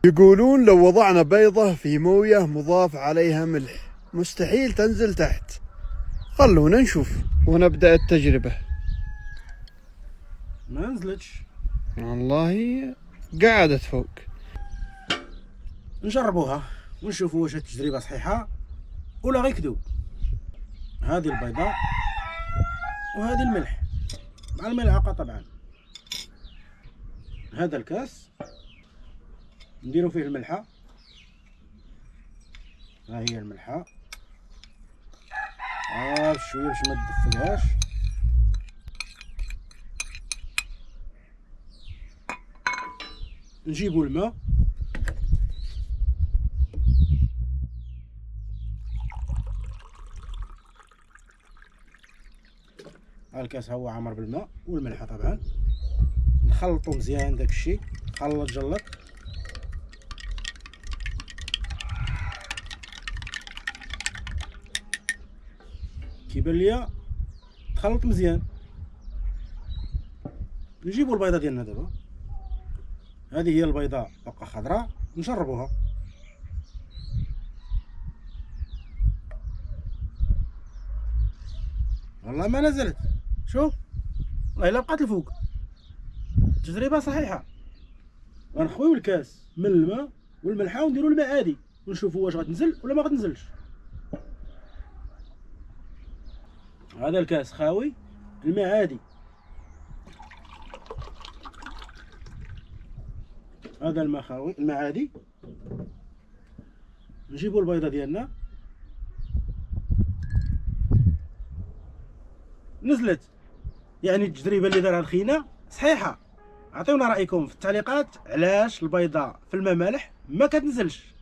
يقولون لو وضعنا بيضة في موية مضاف عليها ملح مستحيل تنزل تحت. خلونا نشوف ونبدأ التجربة. ما نزلتش والله، قعدت فوق. نجربوها ونشوفوا واش التجربة صحيحة ولا غير كذوب. هذه البيضاء وهذه الملح مع الملعقة طبعا. هذا الكاس نديرو فيه الملحة، ها هي الملحة بشوية باش ما تدفقهاش. نجيبو الماء، ها الكاس هو عامر بالماء والملحة طبعا. نخلطو مزيان داكشي، خلط جلط. كيبان ليا تخلط مزيان. نجيبو البيضة ديالنا دابا، هذه هي البيضة باقا خضراء، نجربوها. والله ما نزلت، شوف والله الا بقات الفوق. تجربة صحيحة. غنخويو الكاس من الماء والملحة ونديرو الماء عادي ونشوفو واش غتنزل ولا ما غتنزلش. هذا الكاس خاوي الماء عادي، هذا الماء خاوي الماء عادي. نجيبو البيضة ديالنا، نزلت. يعني التجربة اللي دارها الخينا صحيحة. عطيونا رأيكم في التعليقات علاش البيضة في الماء مالح ما كتنزلش.